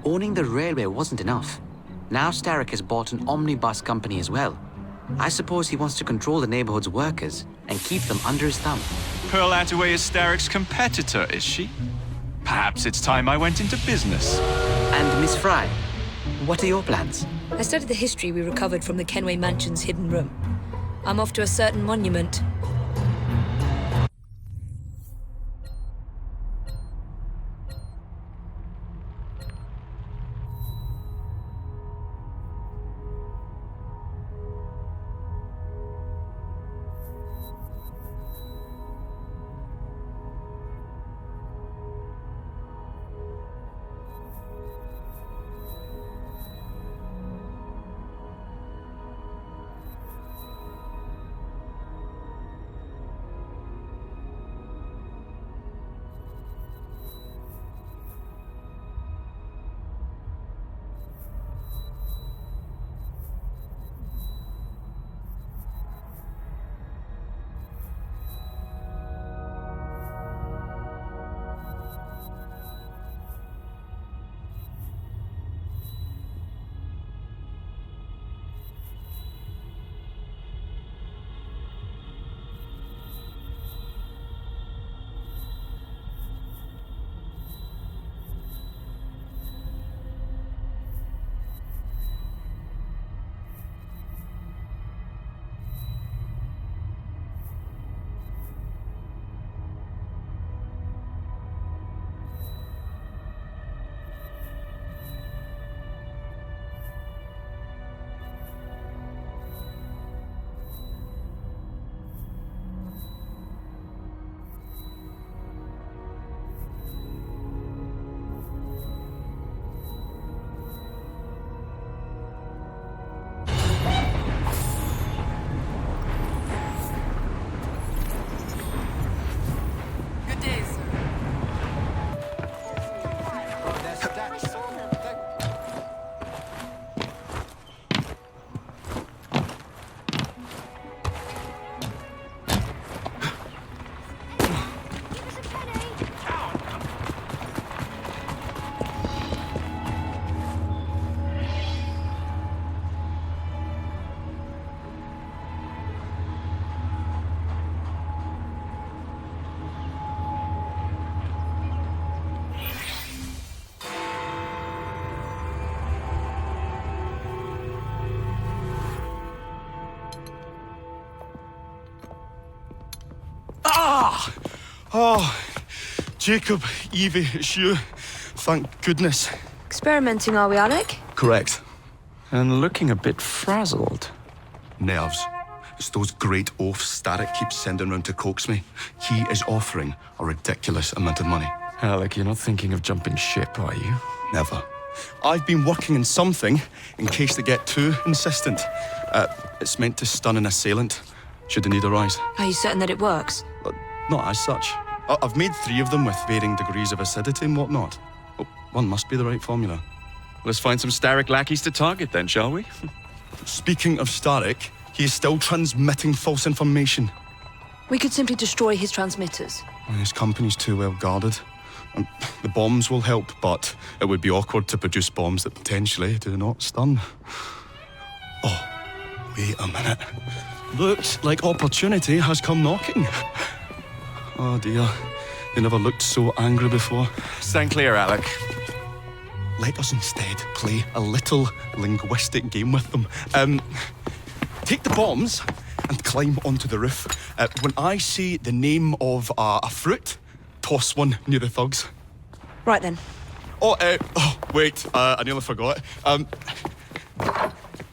Owning the railway wasn't enough. Now Starrick has bought an omnibus company as well. I suppose he wants to control the neighborhood's workers and keep them under his thumb. Pearl Attaway is Starrick's competitor, is she? Perhaps it's time I went into business. And Miss Frye, what are your plans? I studied the history we recovered from the Kenway Mansion's hidden room. I'm off to a certain monument. Oh, Jacob, Evie, it's you. Thank goodness. Experimenting, are we, Alec? Correct. And looking a bit frazzled. Nerves. It's those great oafs Starrick keeps sending round to coax me. He is offering a ridiculous amount of money. Alec, you're not thinking of jumping ship, are you? Never. I've been working on something in case they get too insistent. It's meant to stun an assailant, should they need a rise. Are you certain that it works? Not as such. I've made 3 of them with varying degrees of acidity and whatnot. Oh, one must be the right formula. Let's find some Starrick lackeys to target then, shall we? Speaking of Starrick, he is still transmitting false information. We could simply destroy his transmitters. His company's too well guarded. The bombs will help, but it would be awkward to produce bombs that potentially do not stun. Oh, wait a minute. Looks like opportunity has come knocking. Oh dear, they never looked so angry before. Stand clear, Alec. Let us instead play a little linguistic game with them. Take the bombs and climb onto the roof. When I say the name of a fruit, toss one near the thugs. Right then. Wait, I nearly forgot.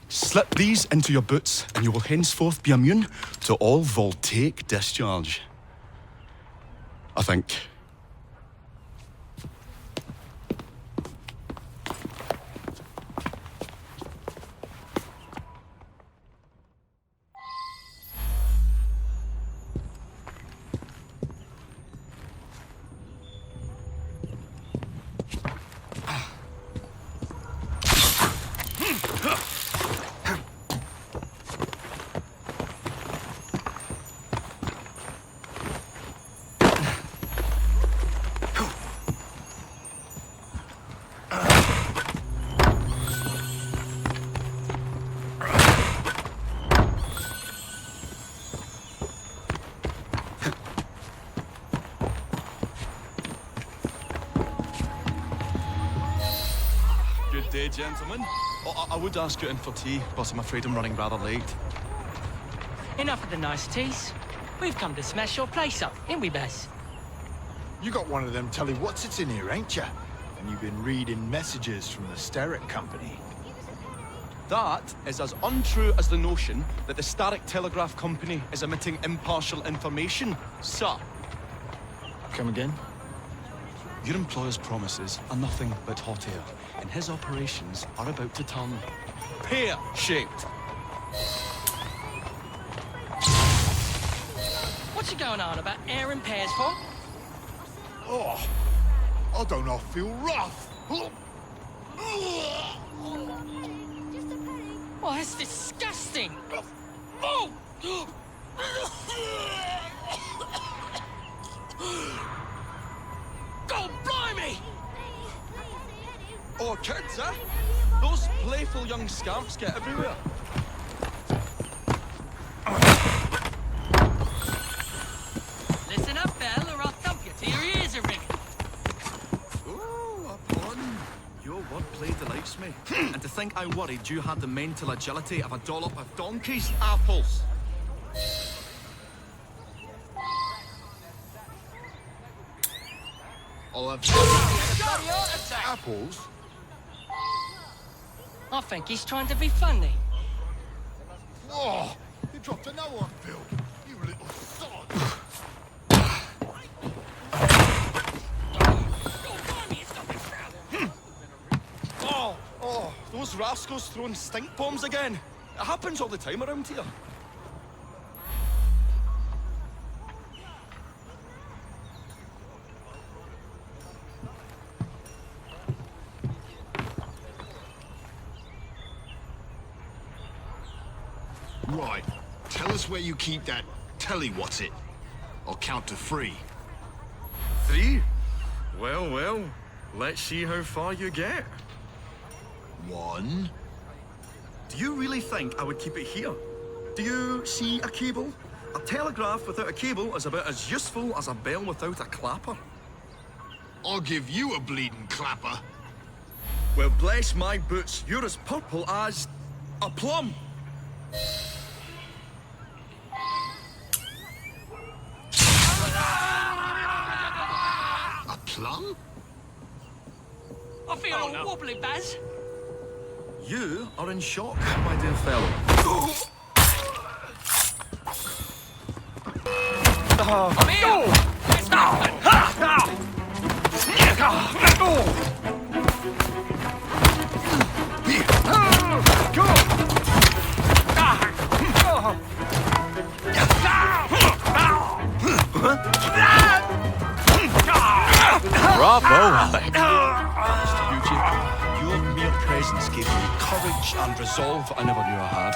Slip these into your boots and you will henceforth be immune to all voltaic discharge. I think. day, gentlemen. Oh, I would ask you in for tea, but I'm afraid I'm running rather late. Enough of the niceties. We've come to smash your place up, ain't we, Baz? You got one of them telly what's-its in here, ain't ya? And you've been reading messages from the Starrick Company. That is as untrue as the notion that the Starrick Telegraph Company is emitting impartial information, sir. Come again? Your employer's promises are nothing but hot air, and his operations are about to turn pear-shaped. What's you going on about air and pears for? Oh, I don't know, I feel rough. Oh, that's disgusting! Oh! God blimey! Oh, kids, eh? Those playful young scamps get everywhere. Listen up, Belle, or I'll thump you till your ears are ringing. Oh, a pun. Your wordplay delights me. And to think I worried you had the mental agility of a dollop of donkey's apples. I'll have apples. I think he's trying to be funny. Oh, you dropped another one, Phil. You little sod. Oh, those rascals throwing stink bombs again. It happens all the time around here. Right, tell us where you keep that telly what's-it. I'll count to 3. 3? Well, let's see how far you get. 1. Do you really think I would keep it here? Do you see a cable? A telegraph without a cable is about as useful as a bell without a clapper. I'll give you a bleeding clapper. Well, bless my boots, you're as purple as a plum. A plum? I feel all wobbly, Baz. You are in shock, my dear fellow. I'm here! It's nothing! Bravo, Alec. You, Jacob, your mere presence gave me courage and resolve I never knew I had.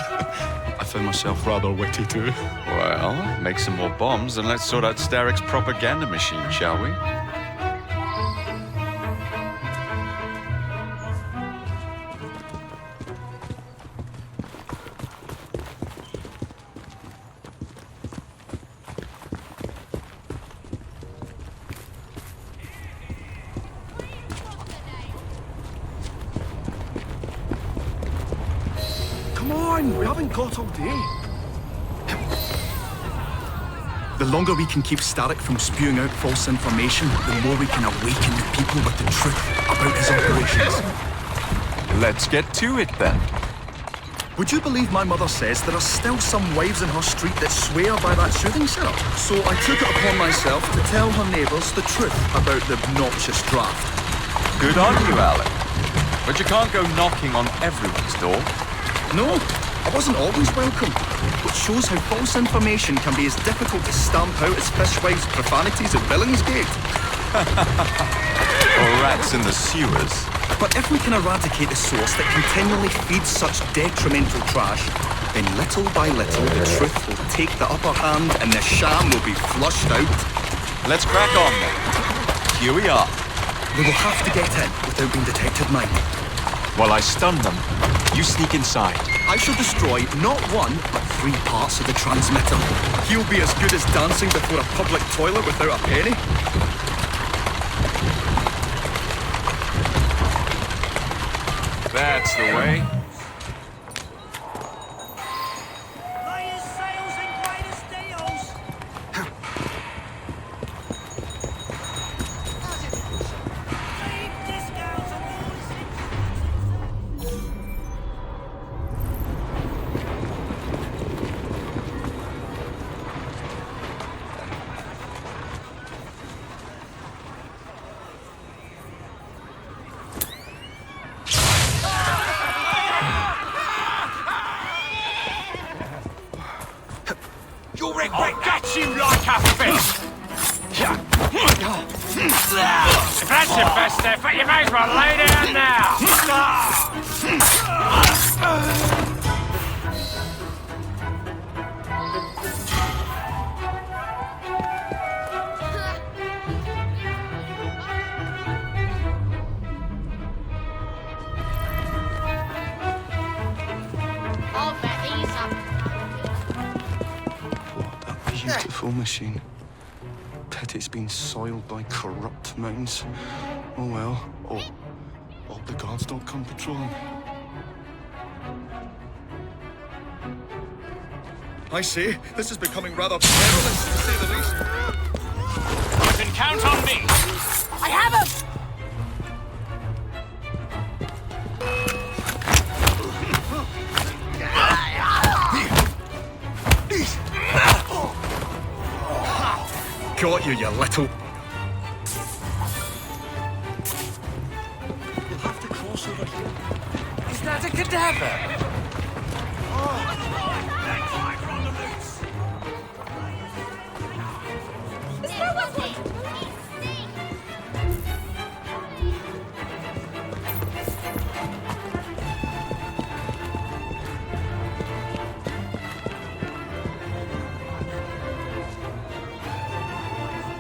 I found myself rather witty too. Well, make some more bombs and let's sort out Starrick's propaganda machine, shall we? Come on, we haven't got all day. The longer we can keep Starrick from spewing out false information, the more we can awaken the people with the truth about his operations. Let's get to it then. Would you believe my mother says there are still some wives in her street that swear by that soothing syrup? So I took it upon myself to tell her neighbours the truth about the obnoxious draft. Good on you, Alec. But you can't go knocking on everyone's door. No, I wasn't always welcome. Which shows how false information can be as difficult to stamp out as fishwives' profanities at Billingsgate. Or rats in the sewers. But if we can eradicate the source that continually feeds such detrimental trash, then little by little the truth will take the upper hand and the sham will be flushed out. Let's crack on then. Here we are. We will have to get in without being detected, mind. While I stun them, you sneak inside. I shall destroy not 1, but 3 parts of the transmitter. He'll be as good as dancing before a public toilet without a penny. That's the way. I'll get you like a fish! If that's your best effort, you may as well lay down now! I'll bet these up. What a beautiful machine. Pity it's been soiled by corrupt minds. Oh well. Oh, hope the guards don't come patrolling. I say, this is becoming rather perilous, to say the least. You can count on me! I have him! Got you, you little... You'll have to cross over here. Is that a cadaver?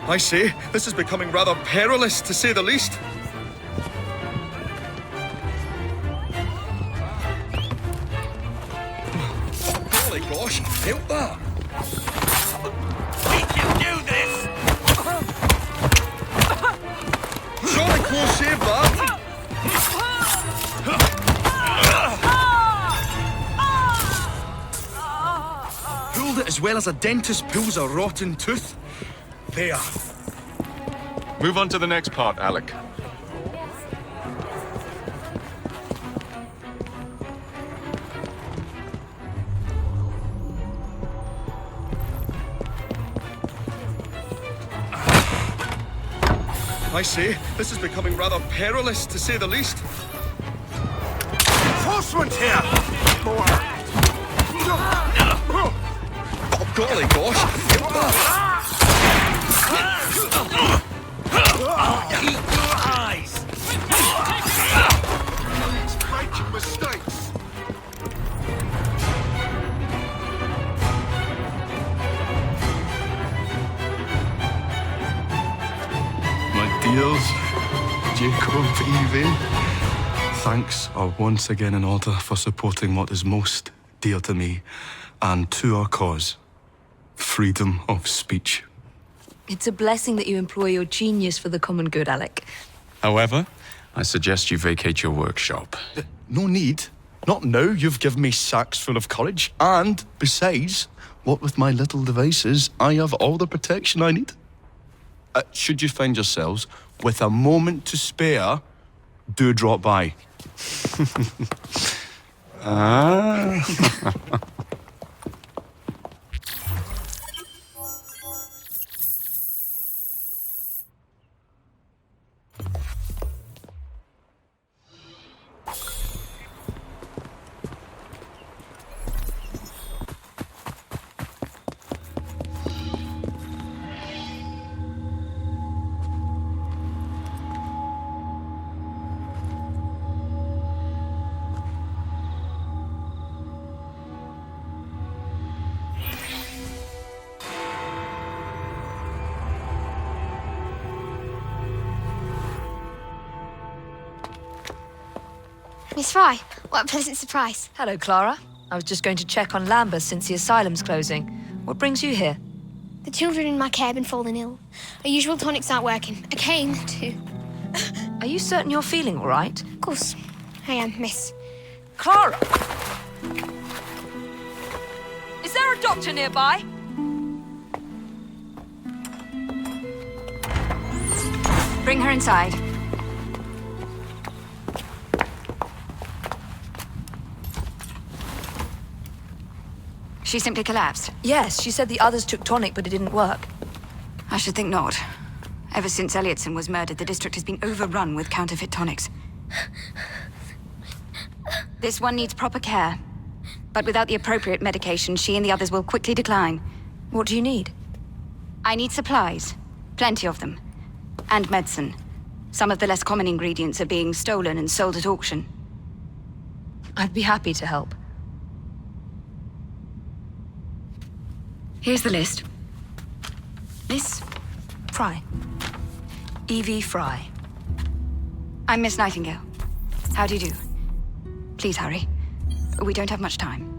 I say, this is becoming rather perilous, to say the least. Golly gosh, help that! We can do this! Surely close save that! Pulled it as well as a dentist pulls a rotten tooth. There. Move on to the next part, Alec. I say, this is becoming rather perilous, to say the least. Enforcement here! Oh, golly gosh, help that! I'll eat your eyes! It's making mistakes. My dears, Jacob, Evie, thanks are once again in order for supporting what is most dear to me and to our cause, freedom of speech. It's a blessing that you employ your genius for the common good, Alec. However, I suggest you vacate your workshop. No need. Not now you've given me sacks full of courage. And, besides, what with my little devices, I have all the protection I need. Should you find yourselves with a moment to spare, do drop by. Miss Frye, what a pleasant surprise. Hello, Clara. I was just going to check on Lambeth since the asylum's closing. What brings you here? The children in my care have been falling ill. Our usual tonics aren't working. I came to... Are you certain you're feeling all right? Of course. I am, miss. Clara! Is there a doctor nearby? Bring her inside. She simply collapsed. Yes, she said the others took tonic, but it didn't work. I should think not. Ever since Elliotson was murdered, the district has been overrun with counterfeit tonics. This one needs proper care. But without the appropriate medication, she and the others will quickly decline. What do you need? I need supplies. Plenty of them. And medicine. Some of the less common ingredients are being stolen and sold at auction. I'd be happy to help. Here's the list. Miss? Frye. Evie Frye. I'm Miss Nightingale. How do you do? Please hurry. We don't have much time.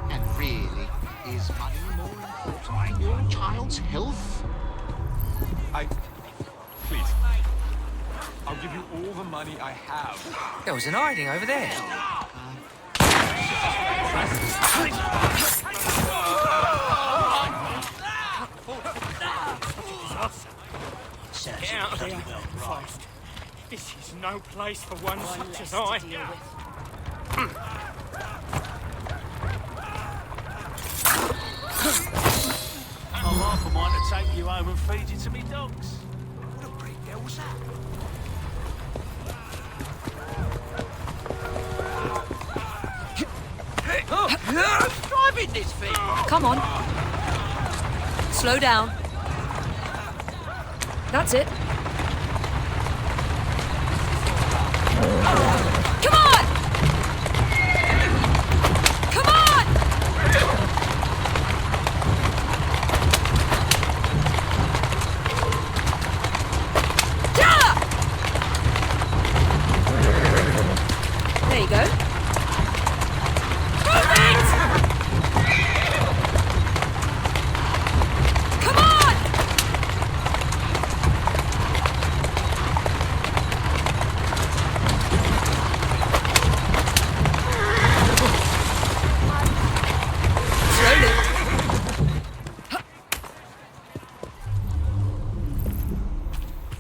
And really, is money more important than your child's health? Please. I'll give you all the money I have. There was an hiding over there. Get out of here. Christ. This is no place for one such as I. My wife might have taken you home and feed you to me dogs. What the bleak hell was that? Who's driving this thing? Come on. Slow down. That's it. Come on! Come on! Yeah! There you go. Move it! Come on!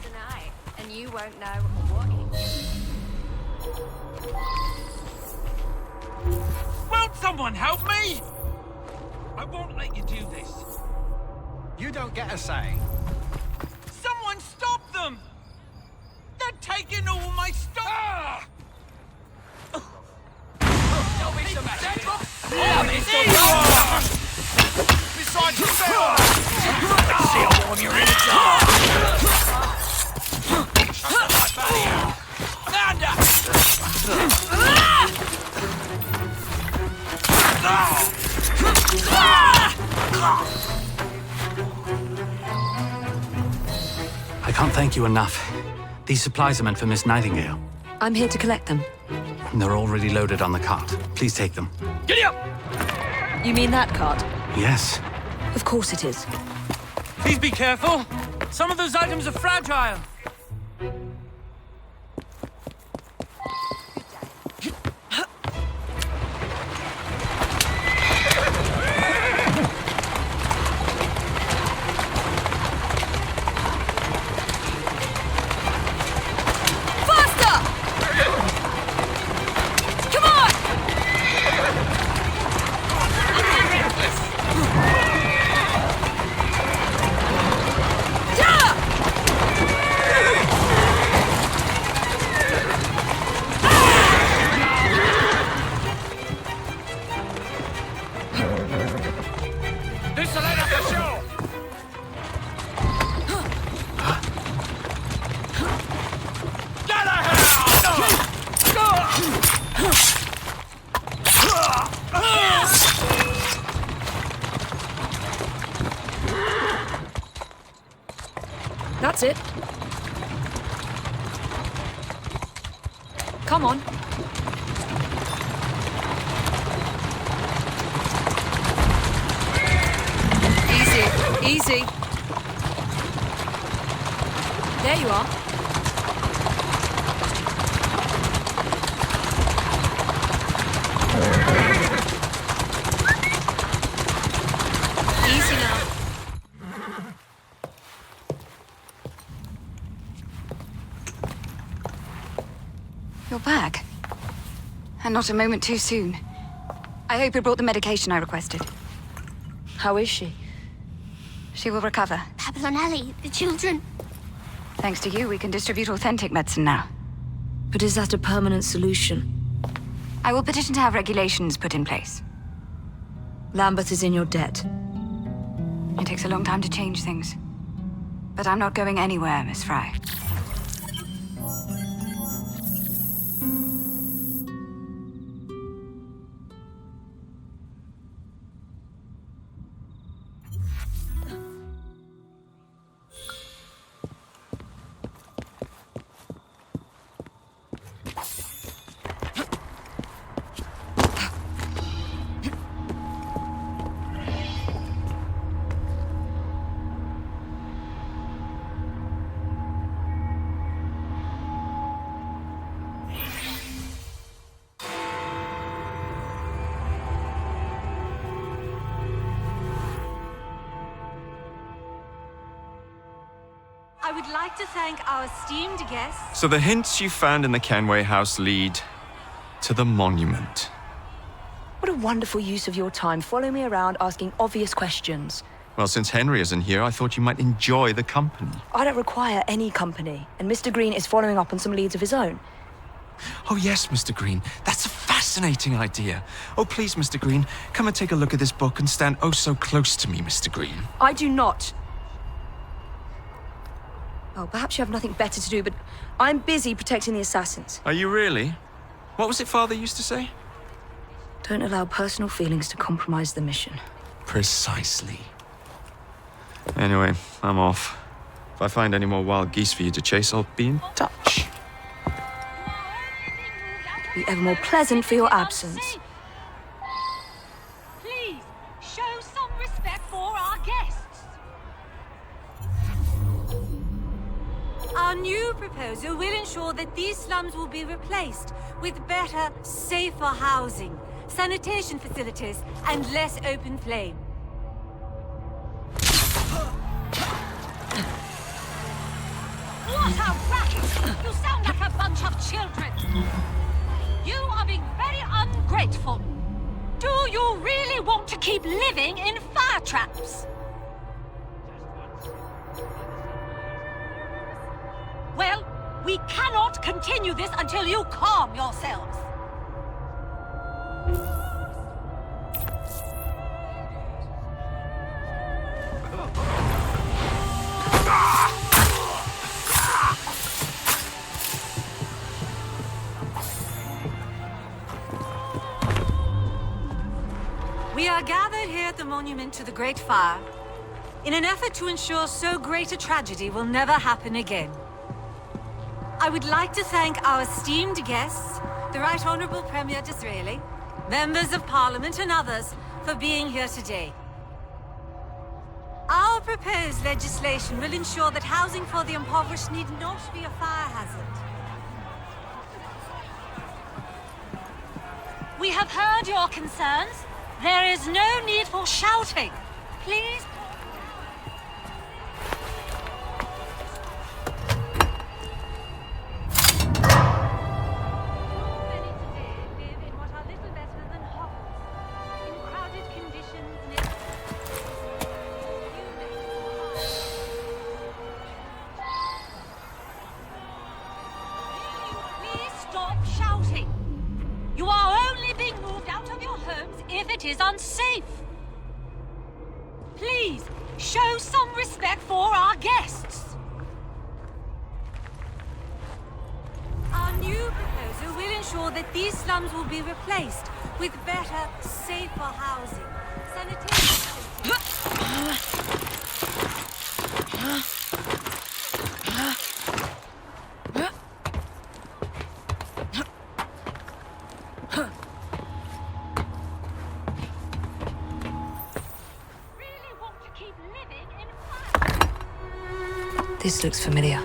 Tonight, and you won't know what it is. Won't someone help me? I won't let you do this. You don't get a say. Someone stop them! They're taking all my stuff! Besides yourself! See how warm you're in the I can't thank you enough. These supplies are meant for Miss Nightingale. I'm here to collect them. They're already loaded on the cart. Please take them. Giddy up! You mean that cart? Yes. Of course it is. Please be careful. Some of those items are fragile. That's it. Come on. Easy, easy. There you are. Easy now. You're back. And not a moment too soon. I hope you brought the medication I requested. How is she? She will recover. Babylon Alley, the children. Thanks to you, we can distribute authentic medicine now. But is that a permanent solution? I will petition to have regulations put in place. Lambeth is in your debt. It takes a long time to change things. But I'm not going anywhere, Miss Frye. I would like to thank our esteemed guests. So the hints you found in the Kenway house lead to the monument. What a wonderful use of your time, following me around asking obvious questions. Well, since Henry isn't here, I thought you might enjoy the company. I don't require any company, and Mr. Green is following up on some leads of his own. Oh yes, Mr. Green. That's a fascinating idea. Oh, please, Mr. Green, come and take a look at this book and stand oh so close to me, Mr. Green. I do not. Oh, perhaps you have nothing better to do, but I'm busy protecting the assassins. Are you really? What was it Father used to say? Don't allow personal feelings to compromise the mission. Precisely. Anyway, I'm off. If I find any more wild geese for you to chase, I'll be in touch. Be ever more pleasant for your absence. Please, show some respect for our guests. Our new proposal will ensure that these slums will be replaced with better, safer housing, sanitation facilities, and less open flame. What a racket! You sound like a bunch of children! You are being very ungrateful. Do you really want to keep living in fire traps? Well, we cannot continue this until you calm yourselves. We are gathered here at the monument to the Great Fire in an effort to ensure so great a tragedy will never happen again. I would like to thank our esteemed guests, the Right Honourable Premier Disraeli, members of Parliament and others for being here today. Our proposed legislation will ensure that housing for the impoverished need not be a fire hazard. We have heard your concerns. There is no need for shouting. Please. Unsafe. Please, show some respect for our guests. Our new proposal will ensure that these slums will be replaced with better, safer housing, sanitation. This looks familiar.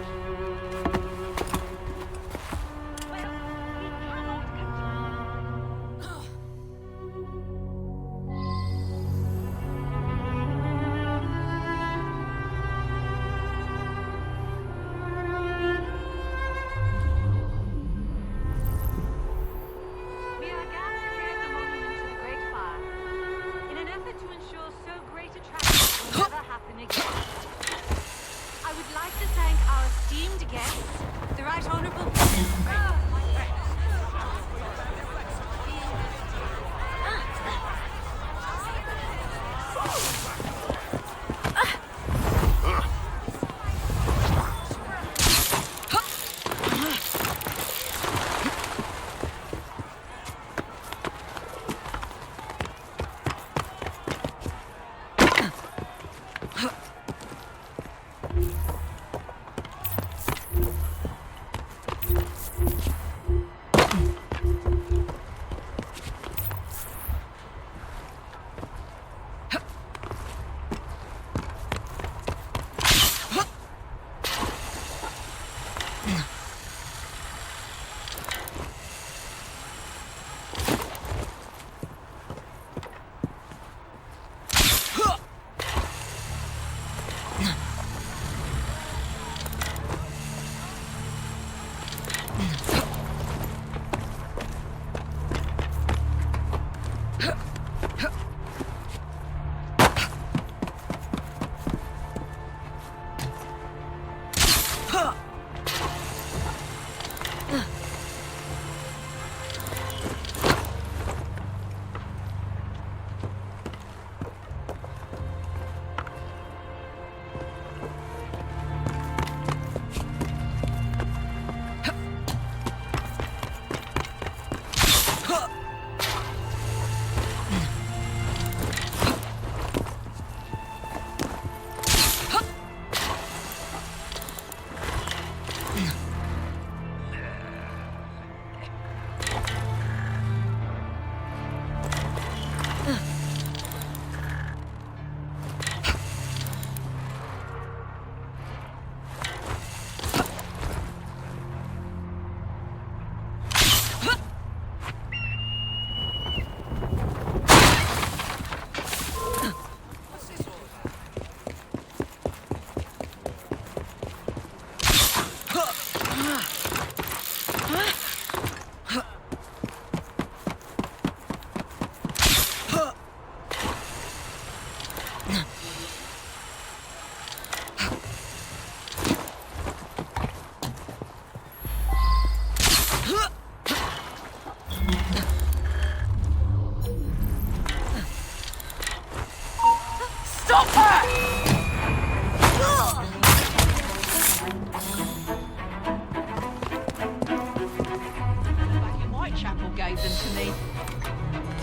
Whitechapel gave them to me.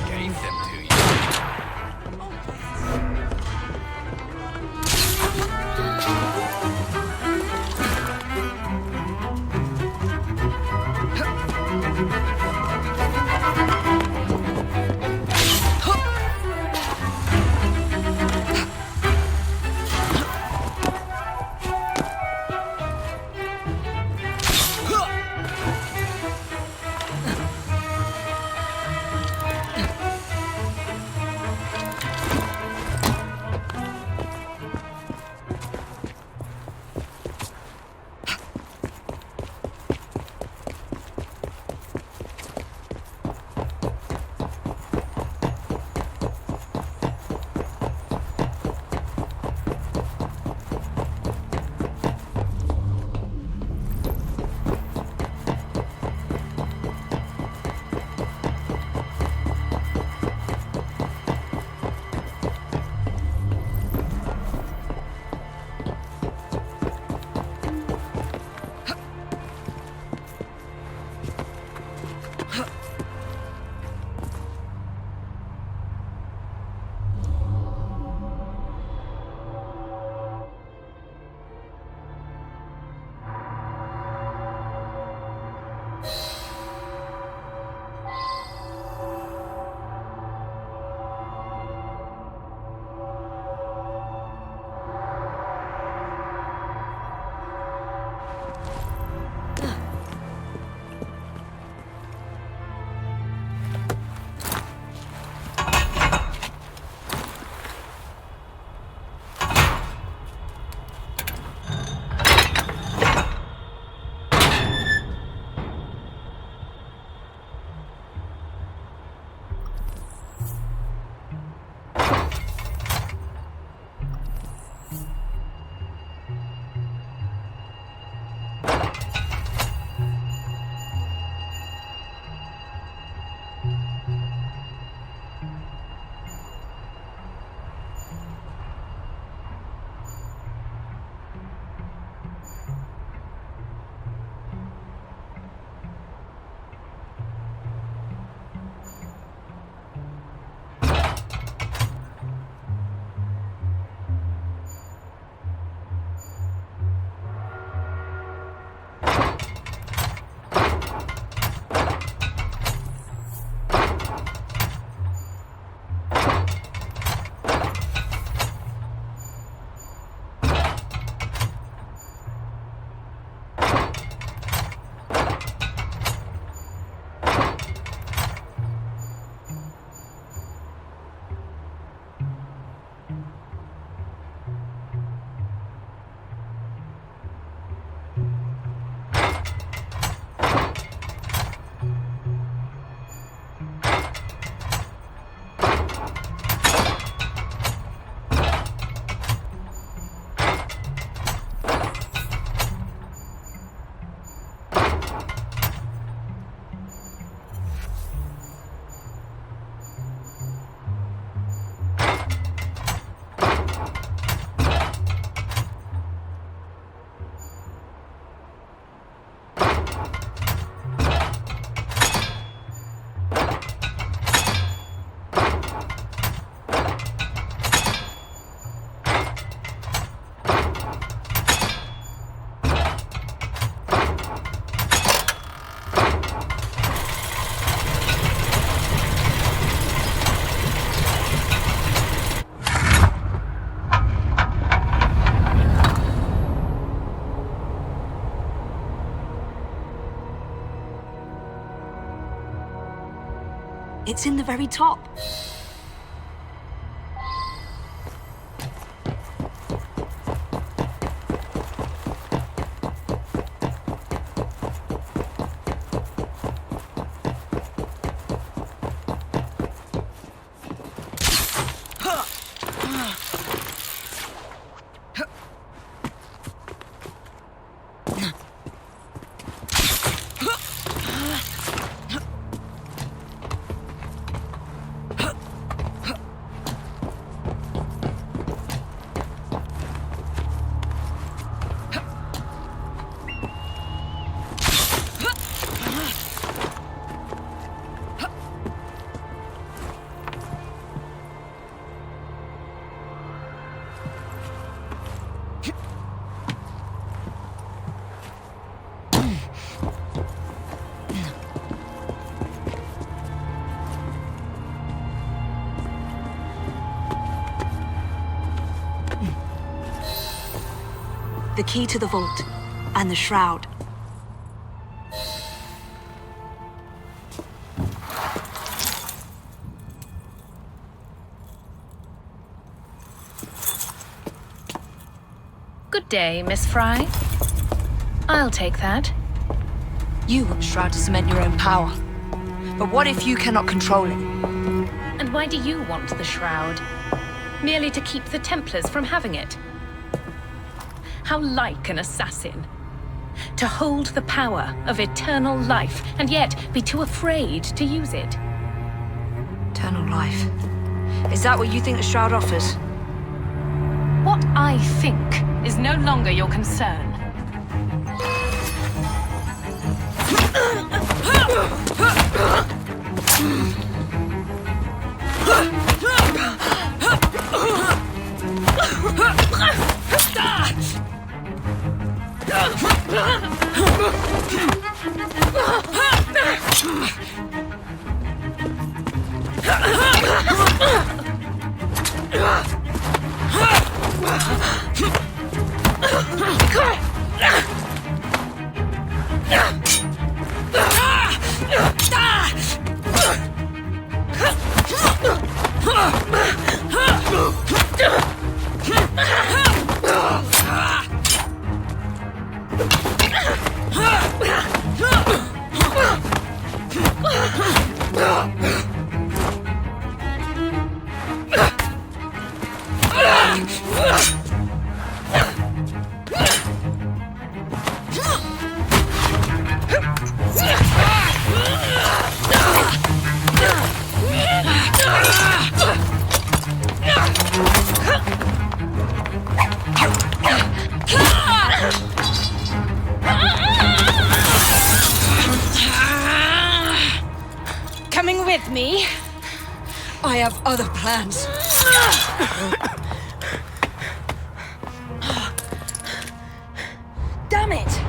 Gave them to you? It's in the very top. The key to the vault, and the shroud. Good day, Miss Frye. I'll take that. You want the shroud to cement your own power. But what if you cannot control it? And why do you want the shroud? Merely to keep the Templars from having it? How like an assassin. To hold the power of eternal life, and yet be too afraid to use it. Eternal life. Is that what you think the shroud offers? What I think is no longer your concern. Coming with me? I have other plans. Damn it!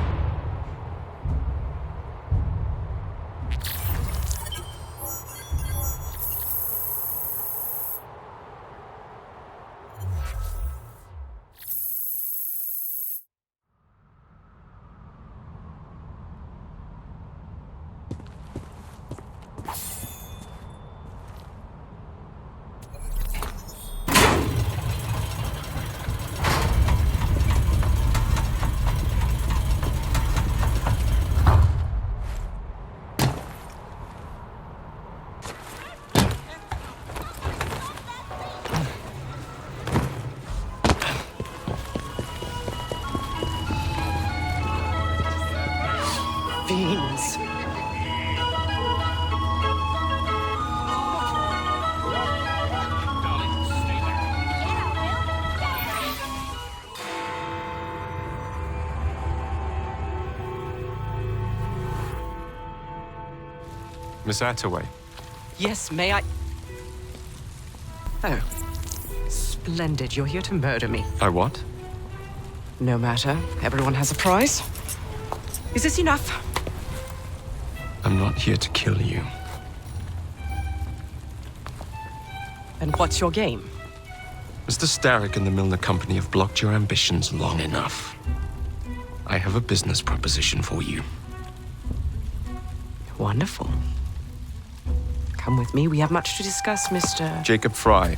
Fiends. Miss Attaway. Yes, may I? Oh. Splendid. You're here to murder me. I what? No matter. Everyone has a price. Is this enough? I'm not here to kill you. And what's your game? Mr. Starrick and the Milner Company have blocked your ambitions long enough. I have a business proposition for you. Wonderful. Come with me. We have much to discuss, Mr. Jacob Frye.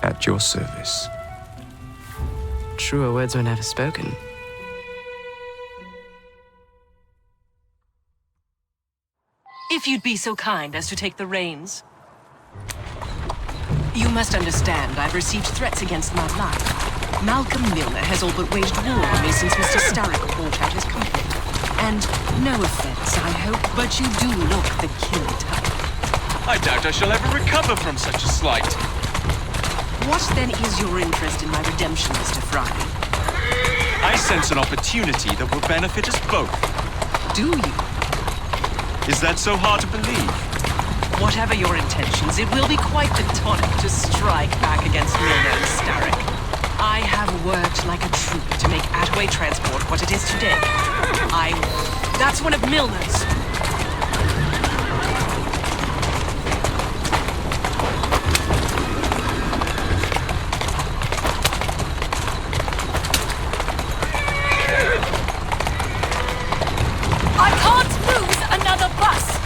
At your service. Truer words were never spoken. If you'd be so kind as to take the reins. You must understand, I've received threats against my life. Malcolm Milner has all but waged war on me since Mr. Starrick bought out his company. And no offense, I hope, but you do look the killer type. I doubt I shall ever recover from such a slight. What then is your interest in my redemption, Mr. Frye? I sense an opportunity that will benefit us both. Do you? Is that so hard to believe? Whatever your intentions, it will be quite the tonic to strike back against Milner and Starrick. I have worked like a trooper to make Attaway Transport what it is today. That's one of Milner's. I can't lose another bus!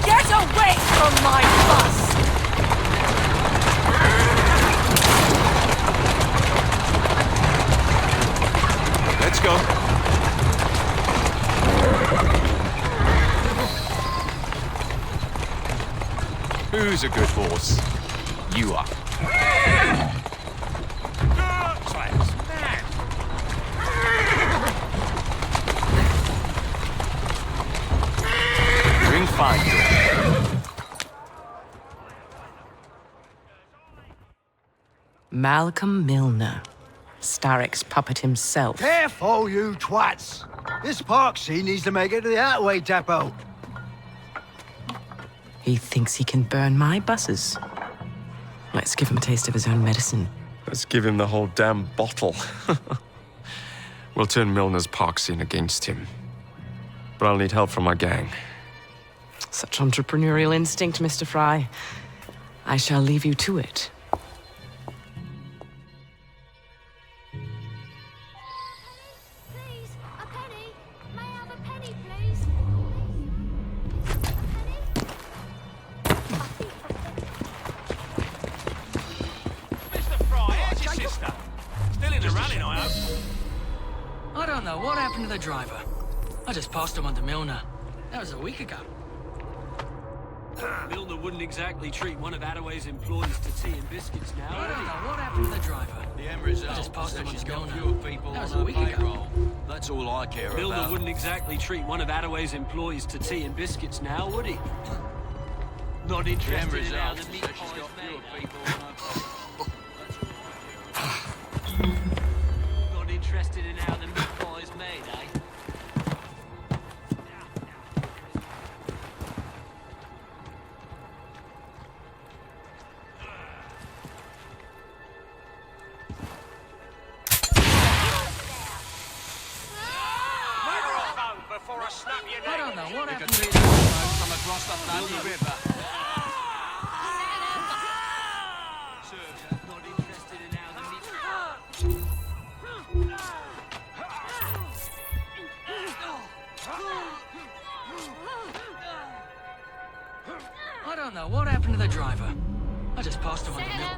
Get away from my bus! Let's go. Who's a good horse? You are. Doing fine. Malcolm Milner. Starrick's puppet himself. Careful, you twats! This park scene needs to make it to the Attaway depot. He thinks he can burn my buses. Let's give him a taste of his own medicine. Let's give him the whole damn bottle. We'll turn Milner's park scene against him. But I'll need help from my gang. Such entrepreneurial instinct, Mr. Frye. I shall leave you to it. I don't know what happened to the driver. I just passed him under Milner. That was a week ago. Milner wouldn't exactly treat one of Attaway's employees to tea and biscuits now. I don't know what happened to the driver. The end result I just passed him is under that she's got Milner. fewer people That was on a her week ago. payroll. That's all I care about. Milner wouldn't exactly treat one of Attaway's employees to tea and biscuits now, would he? Not interested in how the meat pie's made. Not interested in how the meat pie is made, eh? Before I snap your neck. I don't know what happened to the from across the bloody river. Sir, not interested in how the meat... I don't know what happened to the driver. I just passed him under Milner.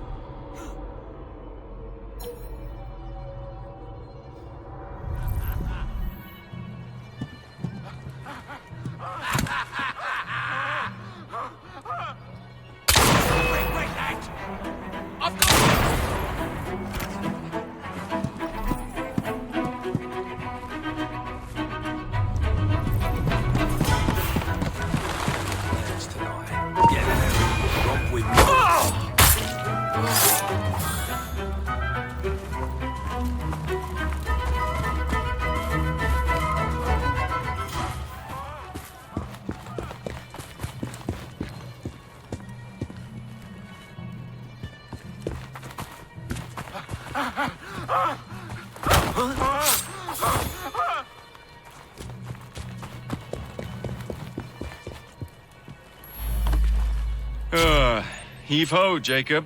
Heave-ho, Jacob.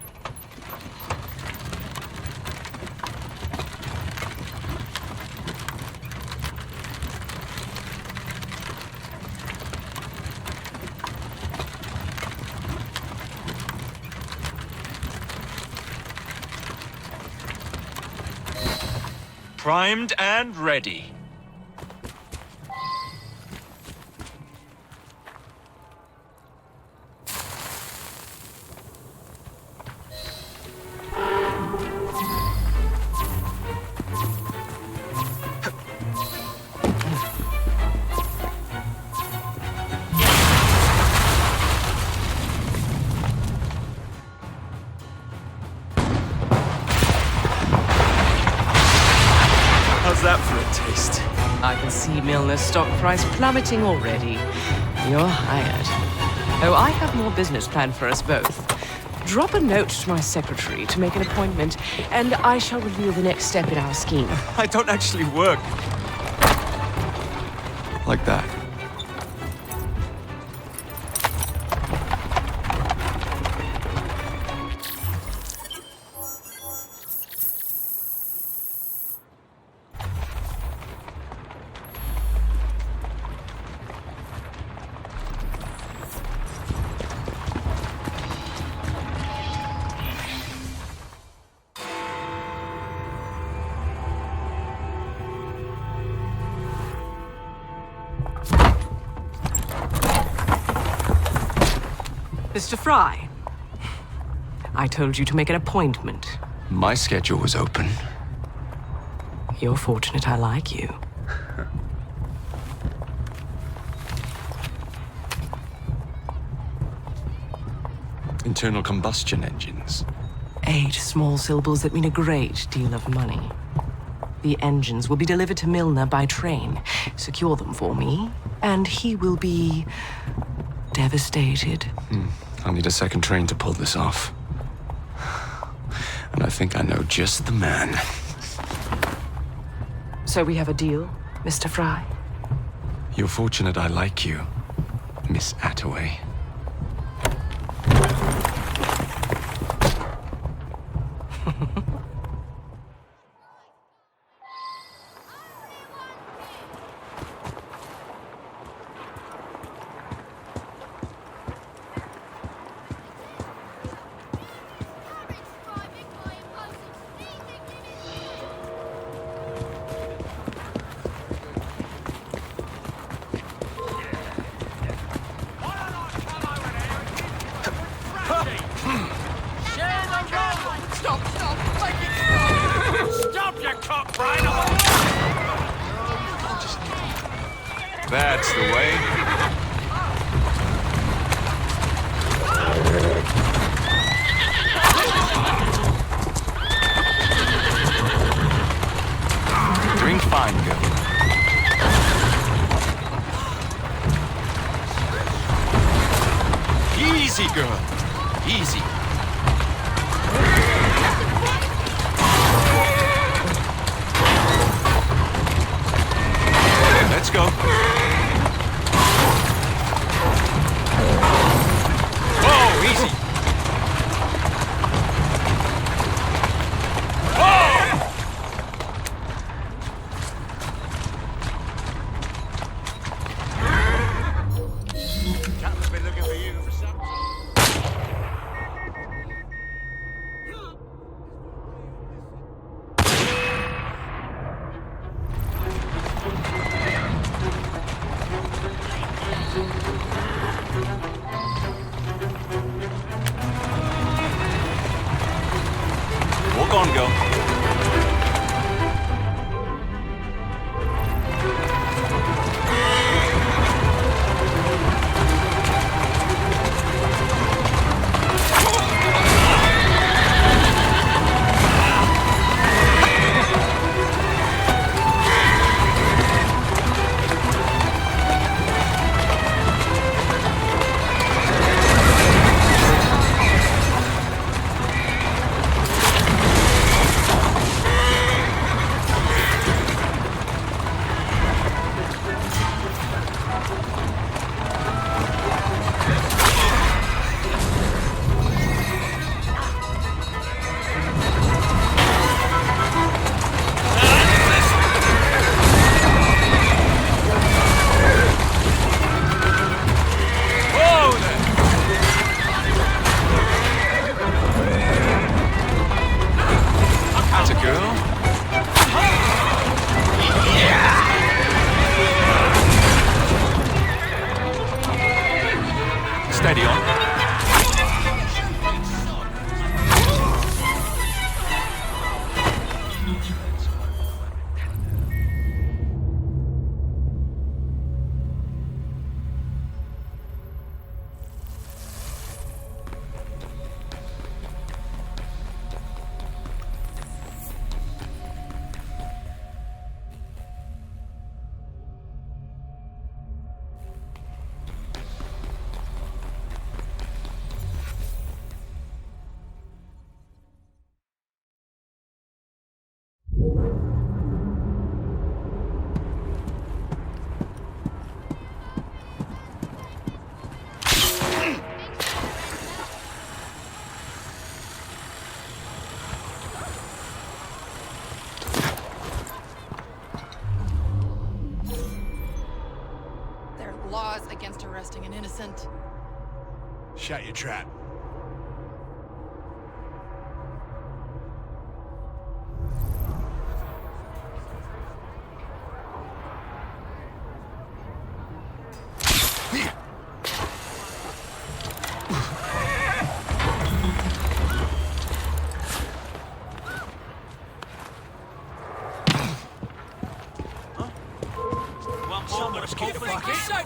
Primed and ready. How's that for a taste? I can see Milner's stock price plummeting already. You're hired. Oh, I have more business planned for us both. Drop a note to my secretary to make an appointment, and I shall reveal the next step in our scheme. I don't actually work like that. Mr. Frye, I told you to make an appointment. My schedule was open. You're fortunate I like you. Internal combustion engines. 8 small syllables that mean a great deal of money. The engines will be delivered to Milner by train. Secure them for me, and he will be devastated. I'll need a second train to pull this off. And I think I know just the man. So we have a deal, Mr. Frye? You're fortunate I like you, Miss Attaway. That's the way. Drink fine, girl. Easy, girl. Easy. Let's go. Whoa, easy. Whoa! Captain's been looking for you for some time. laws against arresting an innocent. Shut your trap.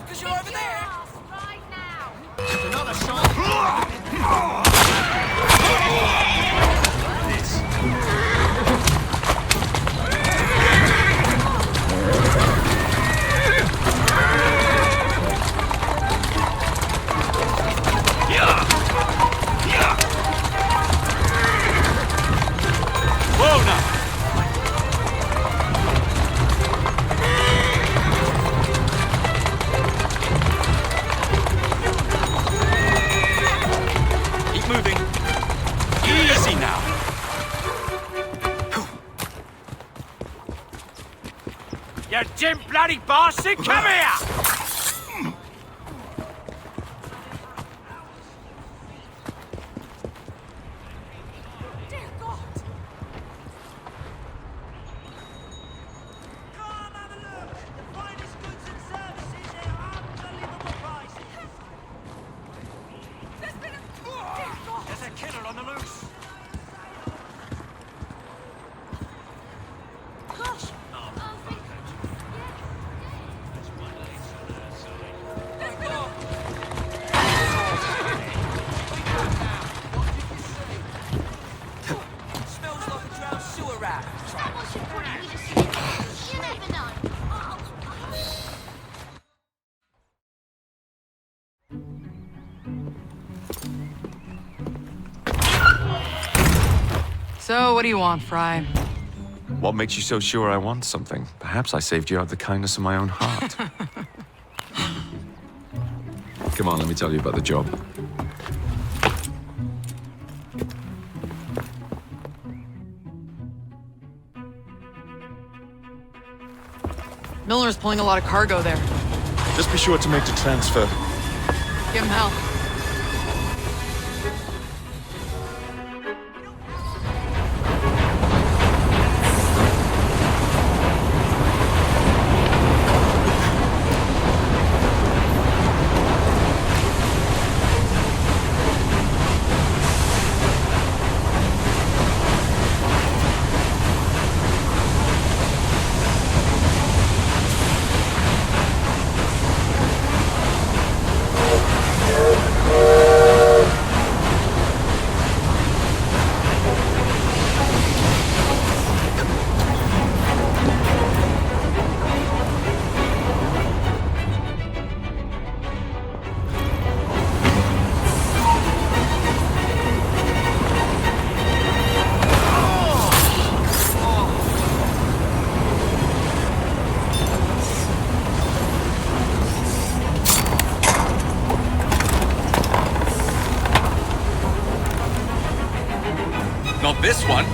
Because you're over there. Right now. Another shot. Whoa now! Moving. Easy now. You Jim bloody bastard, come here! Dear God. Come have a look. The finest goods and services at unbelievable prices. There's been a... Dear God. There's a killer on the loose. Gosh. Smells like a drowned sewer rat. Someone should put it with a stick. You never know. So, what do you want, Frye? What makes you so sure I want something? Perhaps I saved you out of the kindness of my own heart. Come on, let me tell you about the job. Milner's pulling a lot of cargo there. Just be sure to make the transfer. Give him hell. Not this one.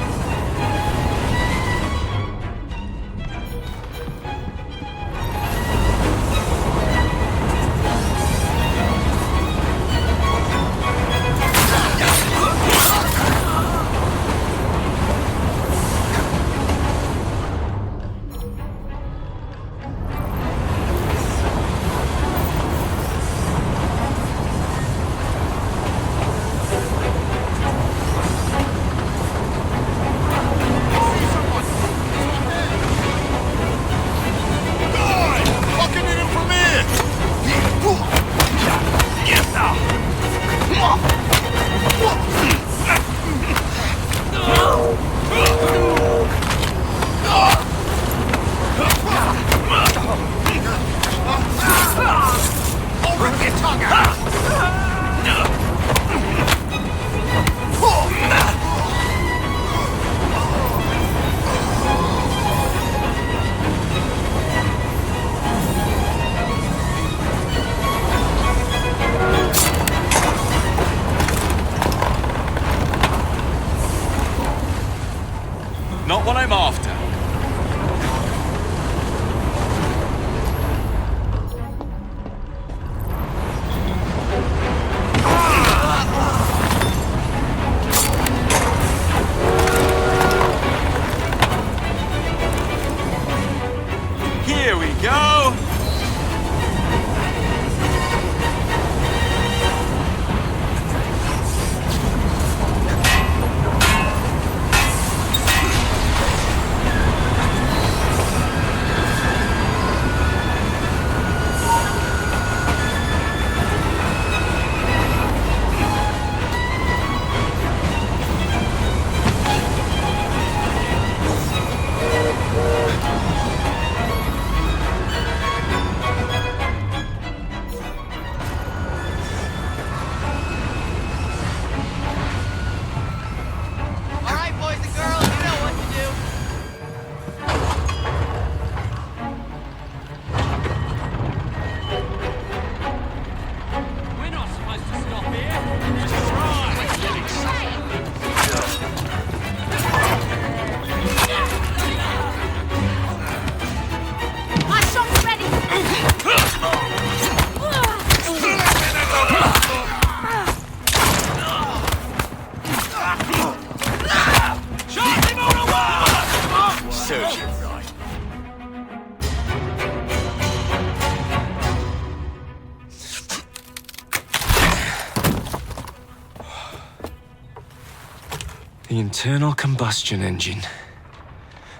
The internal combustion engine.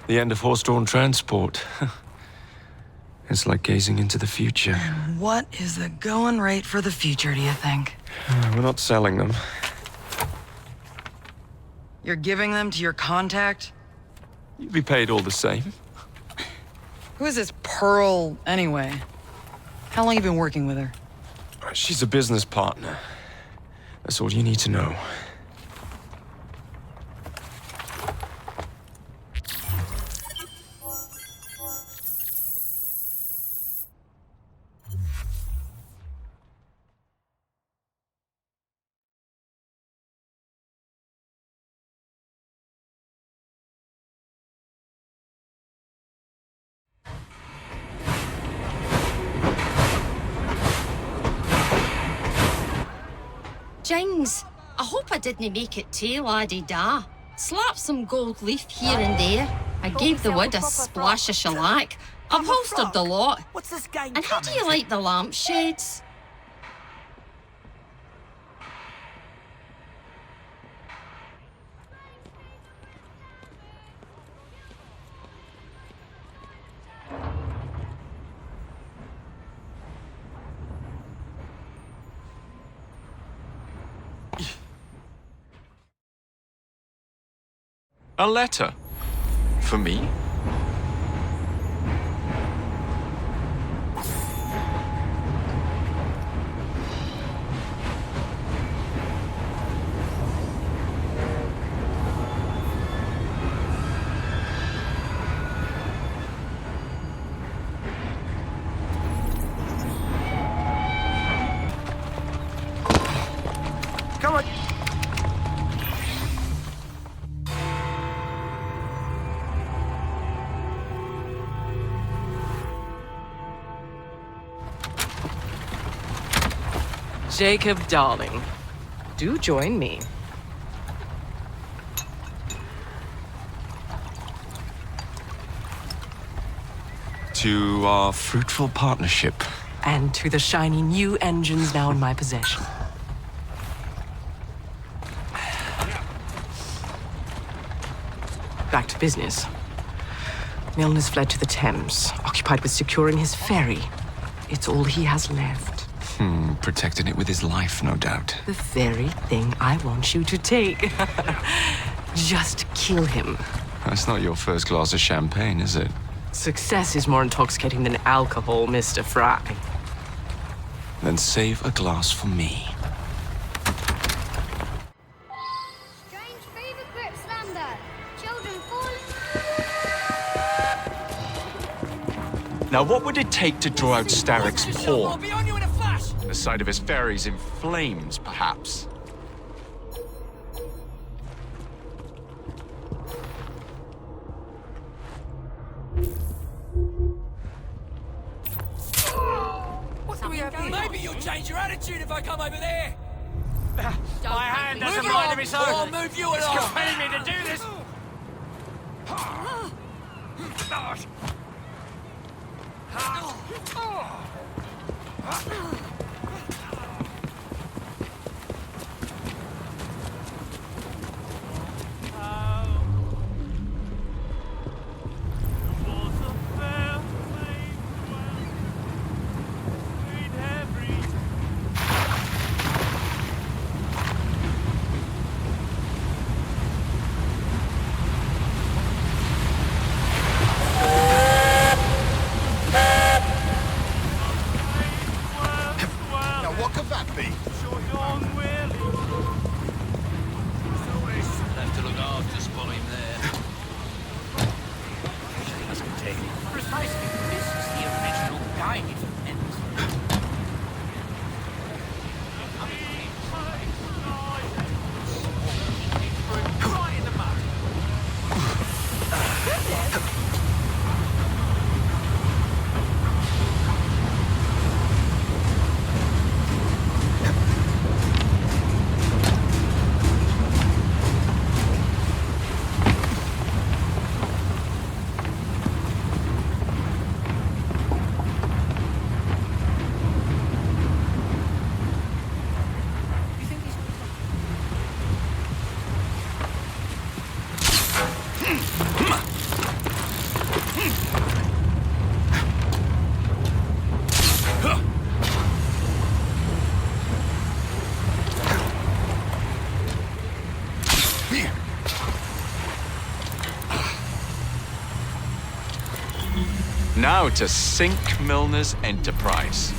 The end of horse-drawn transport. It's like gazing into the future. What is the going rate for the future, do you think? We're not selling them. You're giving them to your contact? You'd be paid all the same. Who is this Pearl, anyway? How long you been working with her? She's a business partner. That's all you need to know. Jings, I hope I didn't make it too, laddie-da. Slap some gold leaf here and there. I gave the wood a splash of shellac. Upholstered the lot. What's this game And how do you like the lampshades? A letter? For me? Come on. Jacob, darling, do join me. To our fruitful partnership. And to the shiny new engines now in my possession. Back to business. Milner's fled to the Thames, occupied with securing his ferry. It's all he has left. Protecting it with his life, no doubt. The very thing I want you to take. Just kill him. That's not your first glass of champagne, is it? Success is more intoxicating than alcohol, Mr. Frye. Then save a glass for me. Strange fever grips London. Children fall. Now, what would it take to draw out Starrick's paw? The sight of his ferries in flames, perhaps. What do we have here? Maybe you'll change your attitude if I come over there. My hand doesn't mind if it's I'll over. move you It's along. compelling me to do this. Now to sink Milner's enterprise.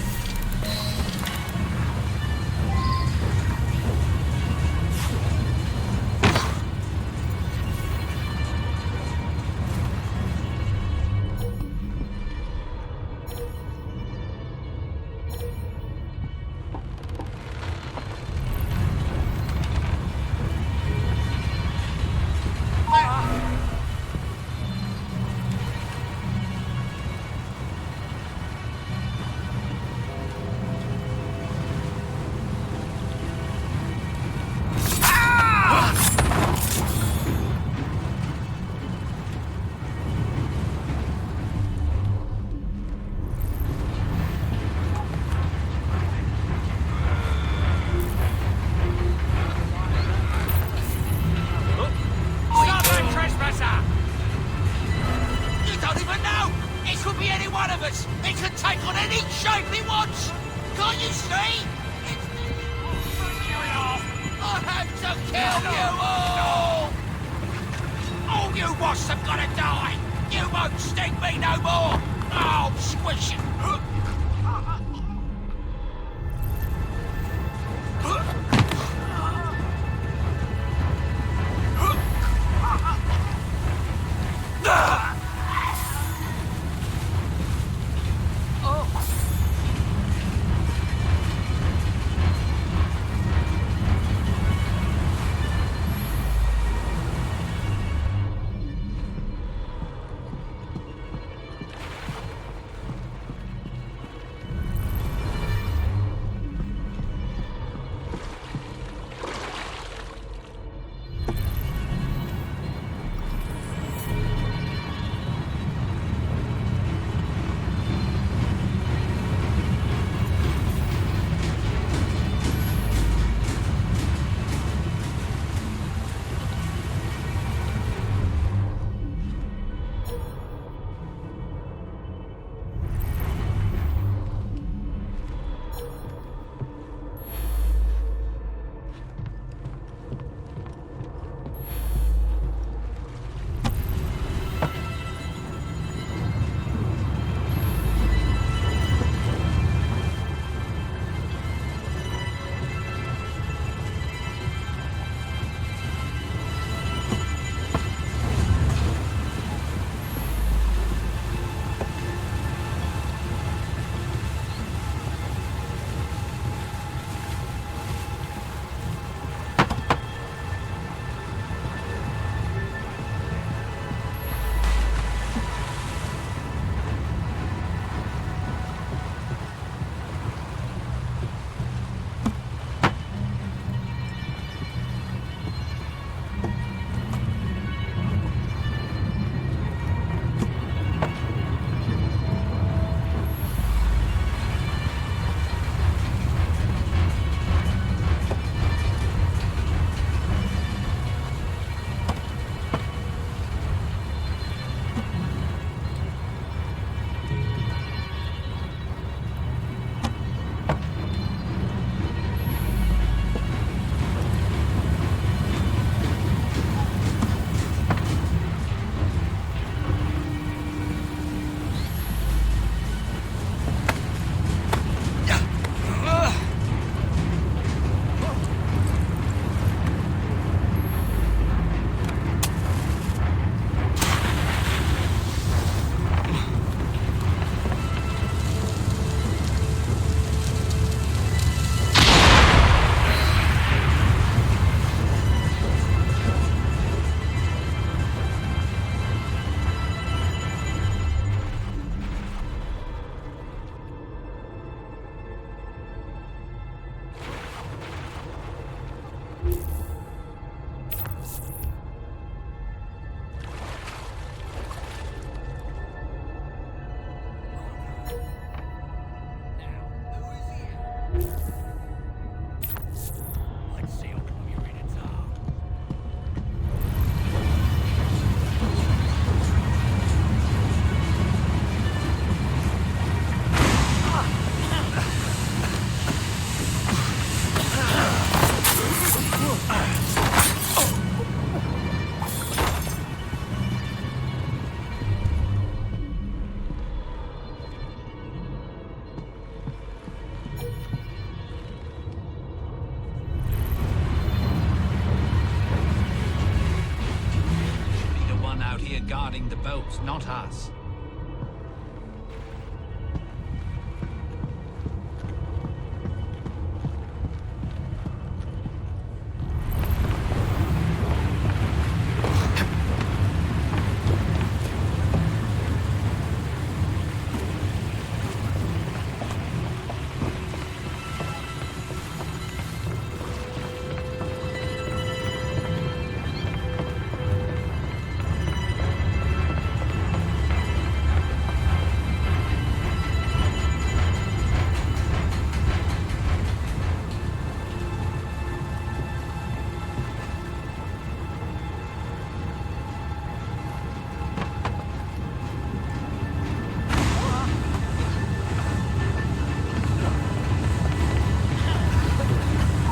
boat, not us.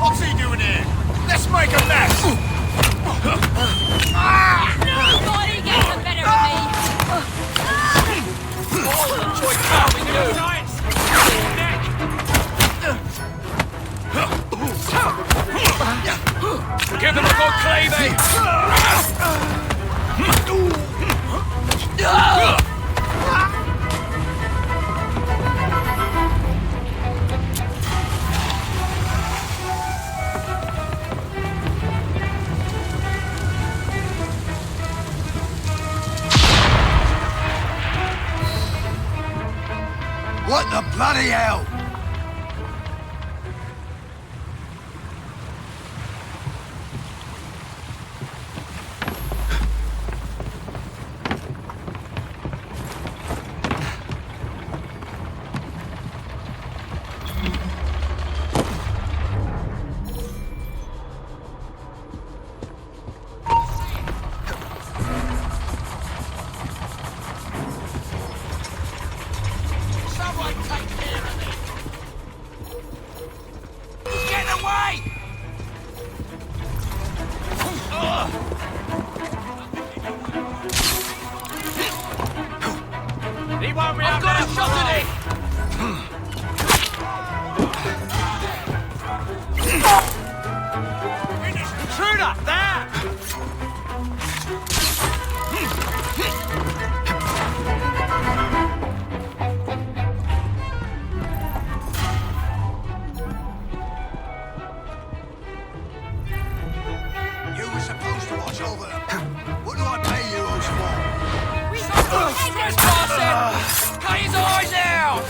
What's he doing here? Let's make a mess! Nobody gets the better of me! Enjoy carving you! Give them a good cleaving! What the bloody hell? I've got a shot at it! Intruder! There! You were supposed to watch over them. What do I pay you for? Trespassing! Cut his eyes out!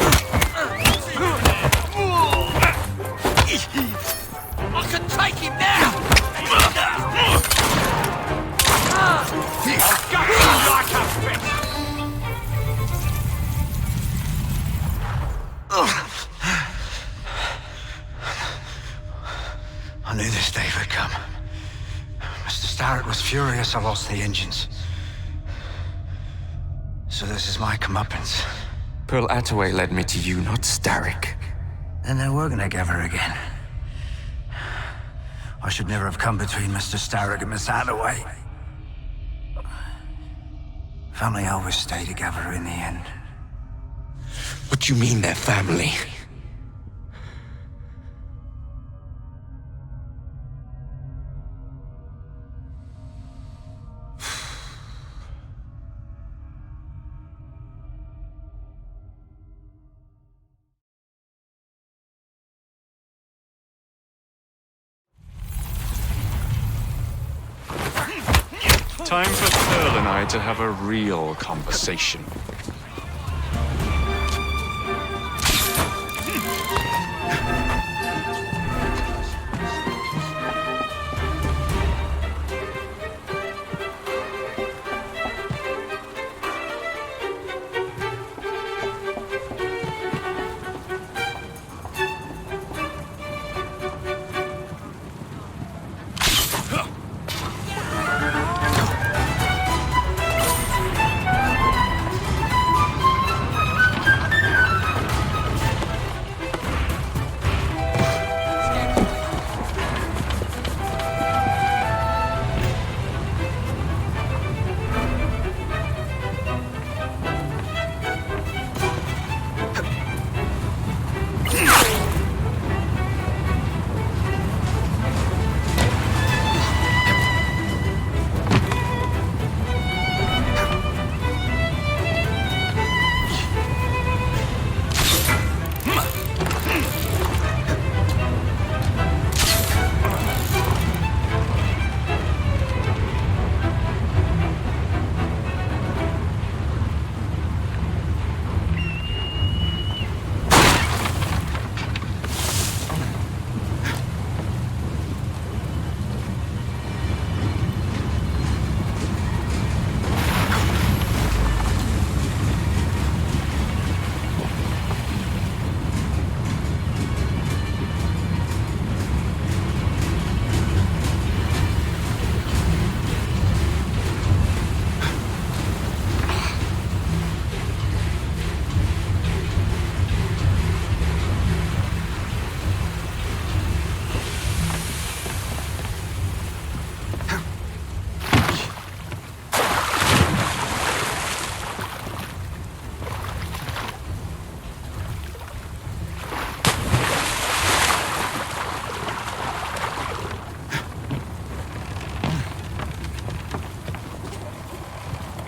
I can take him now! I'll gut you like a fish! I knew this day would come. Mr. Starrett was furious I lost the engines. So this is my comeuppance. Pearl Attaway led me to you, not Starrick. Then they're working together again. I should never have come between Mr. Starrett and Miss Attaway. Family always stay together in the end. What do you mean they're family? Time for Pearl and I to have a real conversation.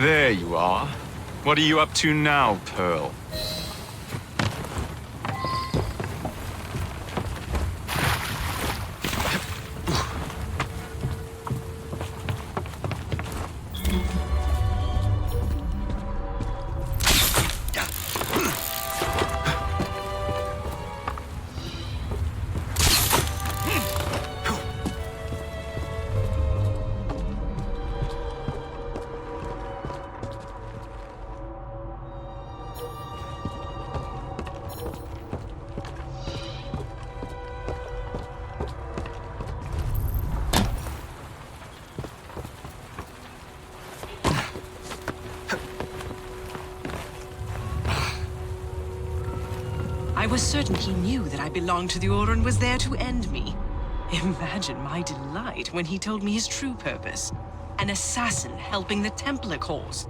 There you are. What are you up to now, Pearl? I was certain he knew that I belonged to the Order and was there to end me. Imagine my delight when he told me his true purpose. An assassin helping the Templar cause.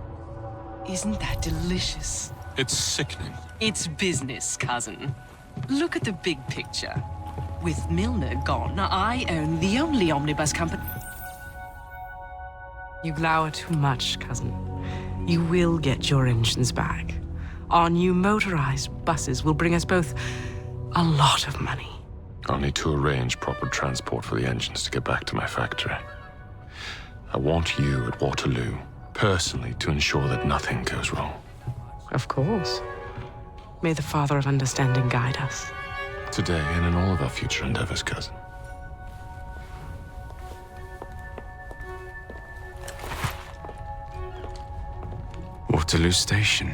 Isn't that delicious? It's sickening. It's business, cousin. Look at the big picture. With Milner gone, I own the only omnibus company. You glower too much, cousin. You will get your engines back. Our new motorized buses will bring us both a lot of money. I'll need to arrange proper transport for the engines to get back to my factory. I want you at Waterloo, personally, to ensure that nothing goes wrong. Of course. May the Father of Understanding guide us. Today and in all of our future endeavors, cousin. Waterloo Station.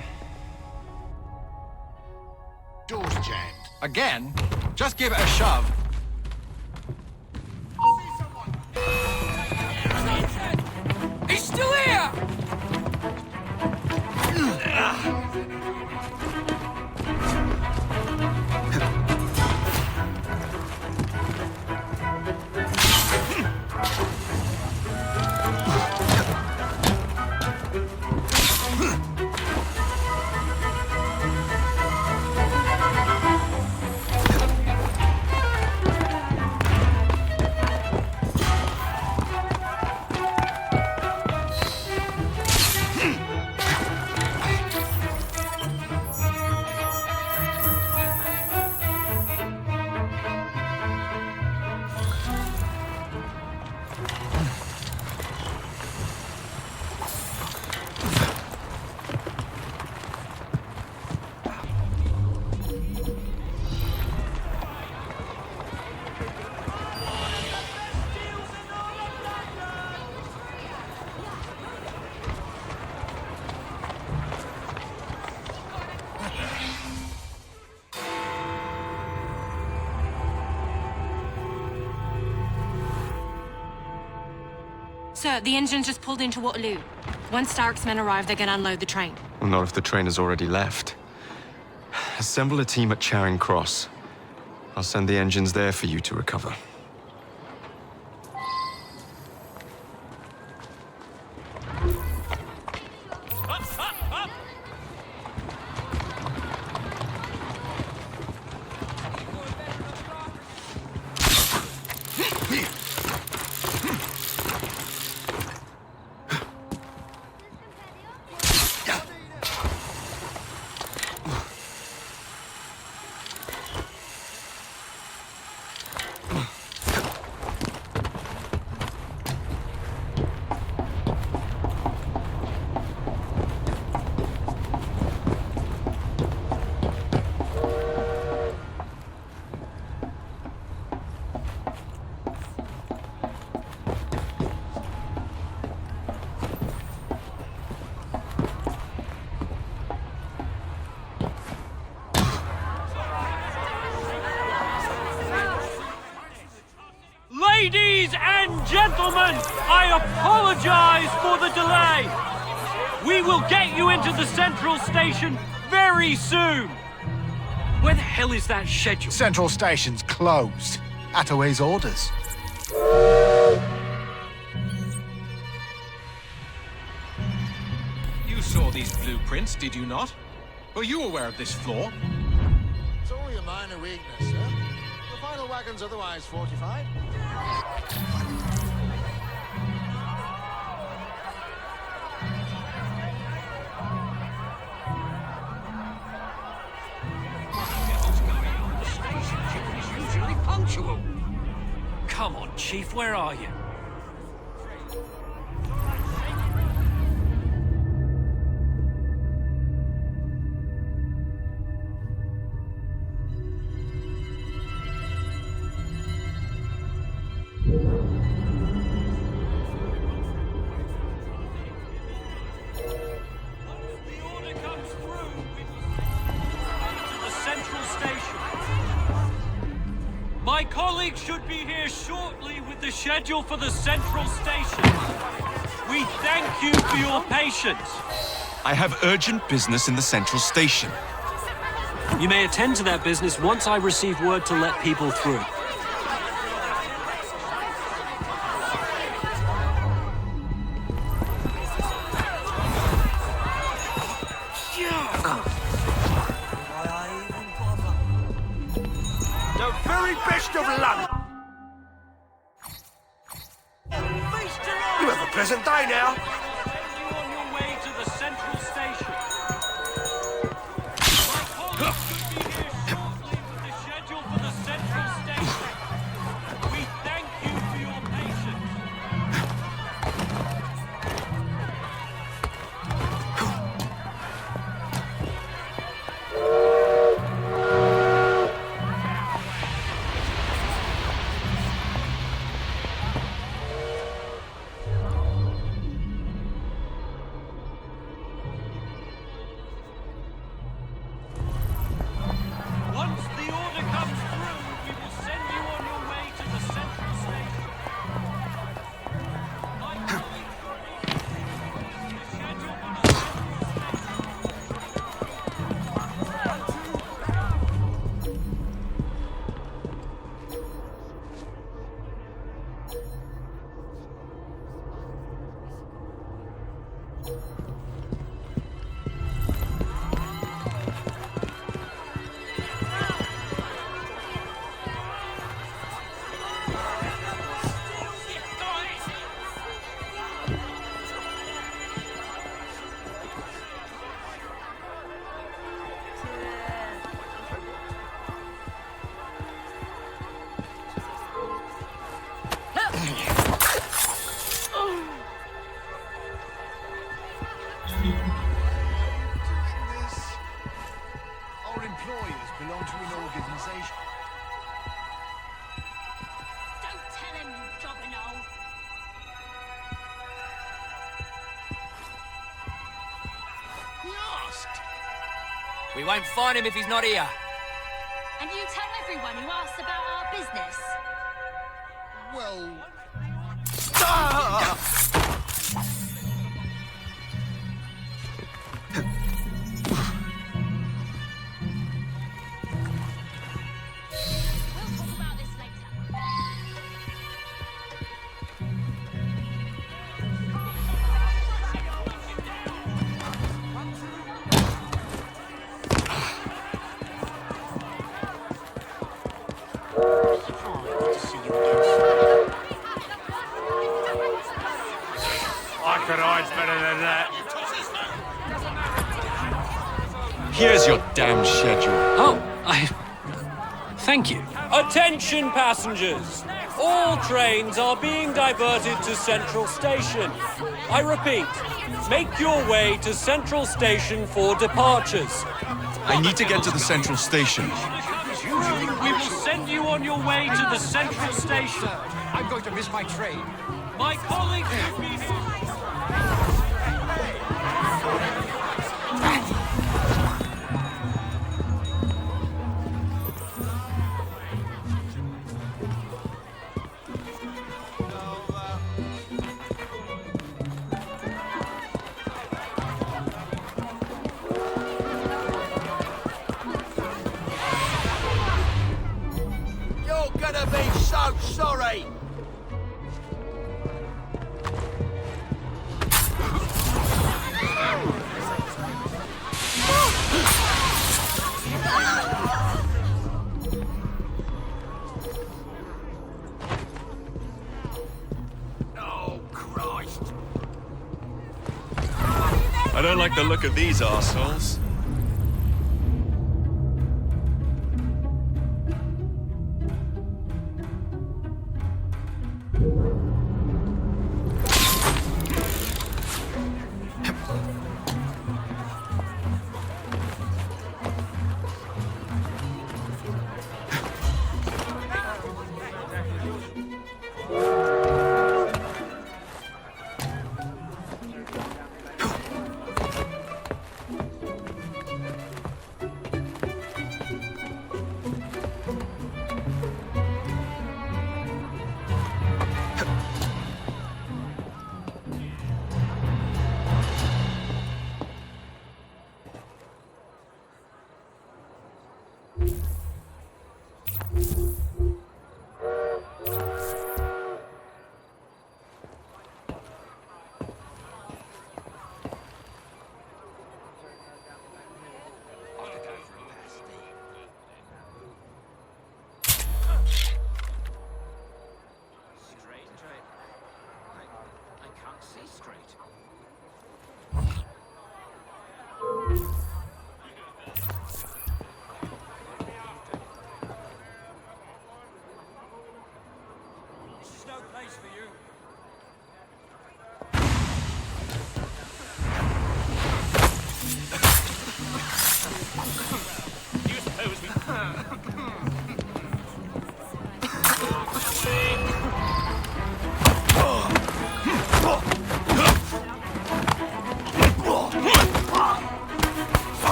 Doors jammed. Again? Just give it a shove. He's still here! Sir, the engine just pulled into Waterloo. Once Starrick's men arrive, they're gonna unload the train. Well, not if the train has already left. Assemble a team at Charing Cross. I'll send the engines there for you to recover. Ladies and gentlemen, I apologize for the delay. We will get you into the Central Station very soon. Where the hell is that schedule? Central Station's closed. Attaway's orders. You saw these blueprints, did you not? Were you aware of this flaw? It's only a minor weakness, sir. The final wagon's otherwise fortified. Come on, Chief, where are you? My colleague should be here shortly with the schedule for the Central Station. We thank you for your patience. I have urgent business in the Central Station. You may attend to that business once I receive word to let people through. The very best of luck. You have a pleasant day now. You on your way to the Central Station. My colleague should be here shortly with the schedule for the Central Station. We thank you for your patience. Once the order comes through, we will send you on your way to the Central Station. My colleague should be the schedule for the Central Station. Our employers belong to an organization. Don't tell him, you jobberknoll. He asked. We won't find him if he's not here. And you tell everyone who asks about our business. Well... We'll talk about this later. I could hide better than that. Here's your damn schedule. Oh, Thank you. Attention, passengers! All trains are being diverted to Central Station. I repeat, make your way to Central Station for departures. I need to get to the Central Station. We will send you on your way to the Central Station. I'm going to miss my train. My colleague should be here. You're gonna be so sorry. I don't like the look of these arseholes.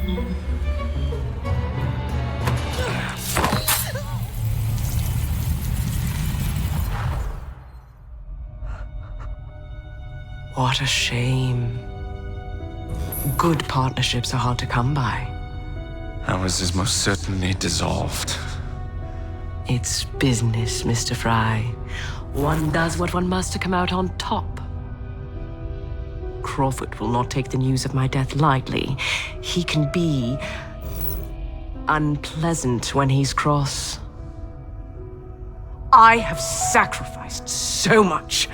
What a shame. Good partnerships are hard to come by. Ours is most certainly dissolved. It's business, Mr. Frye. One does what one must to come out on top. Crawford will not take the news of my death lightly. He can be unpleasant when he's cross. I have sacrificed so much.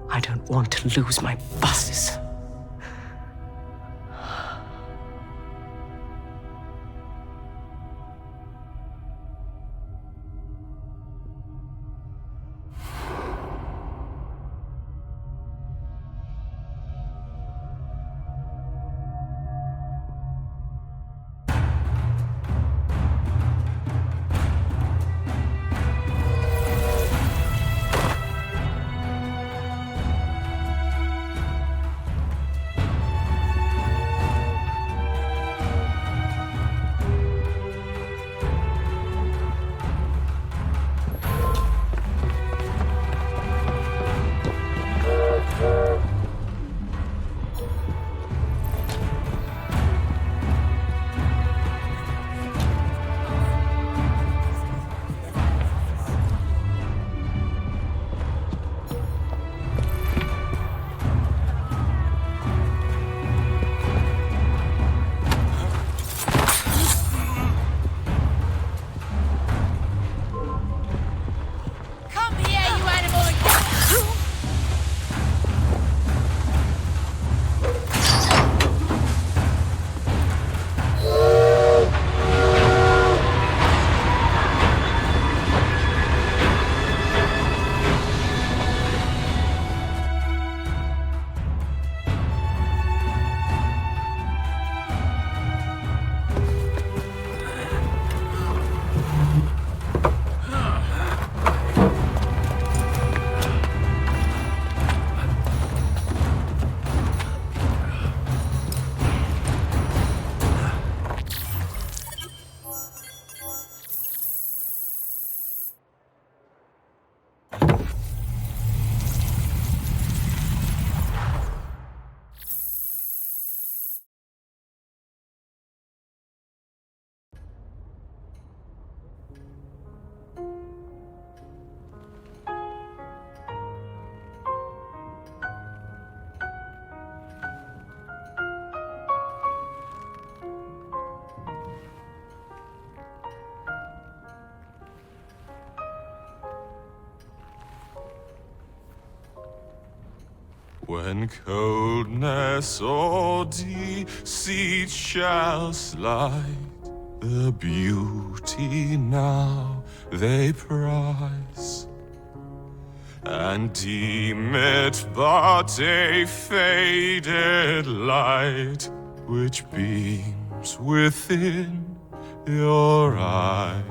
I don't want to lose my buses. When coldness or deceit shall slide, the beauty now they prize, and deem it but a faded light which beams within your eyes.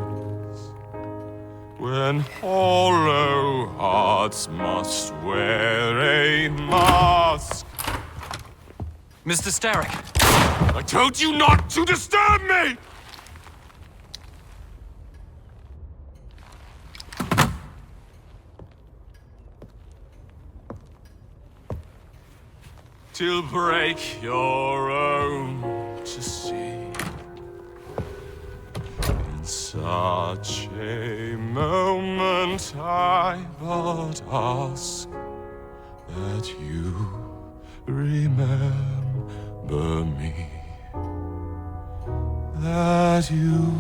When hollow hearts must wear a mask. Mr. Starrick! I told you not to disturb me! Till break your own to see. In such a moment I but ask that you remember me. That you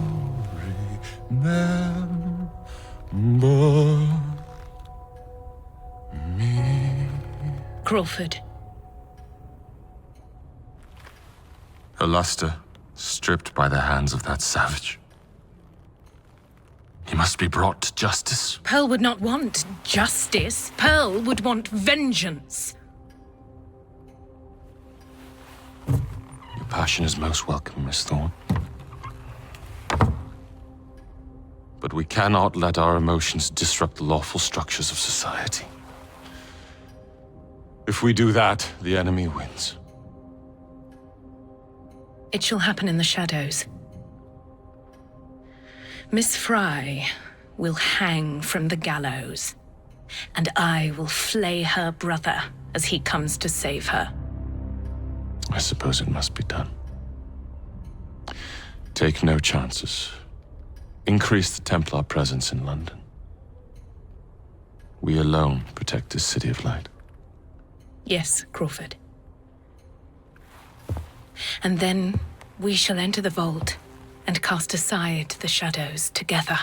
remember me. Crawford. Her luster stripped by the hands of that savage. He must be brought to justice. Pearl would not want justice. Pearl would want vengeance. Your passion is most welcome, Miss Thorne. But we cannot let our emotions disrupt the lawful structures of society. If we do that, the enemy wins. It shall happen in the shadows. Miss Frye will hang from the gallows, and I will flay her brother as he comes to save her. I suppose it must be done. Take no chances. Increase the Templar presence in London. We alone protect this city of light. Yes, Crawford. And then we shall enter the vault and cast aside the shadows together.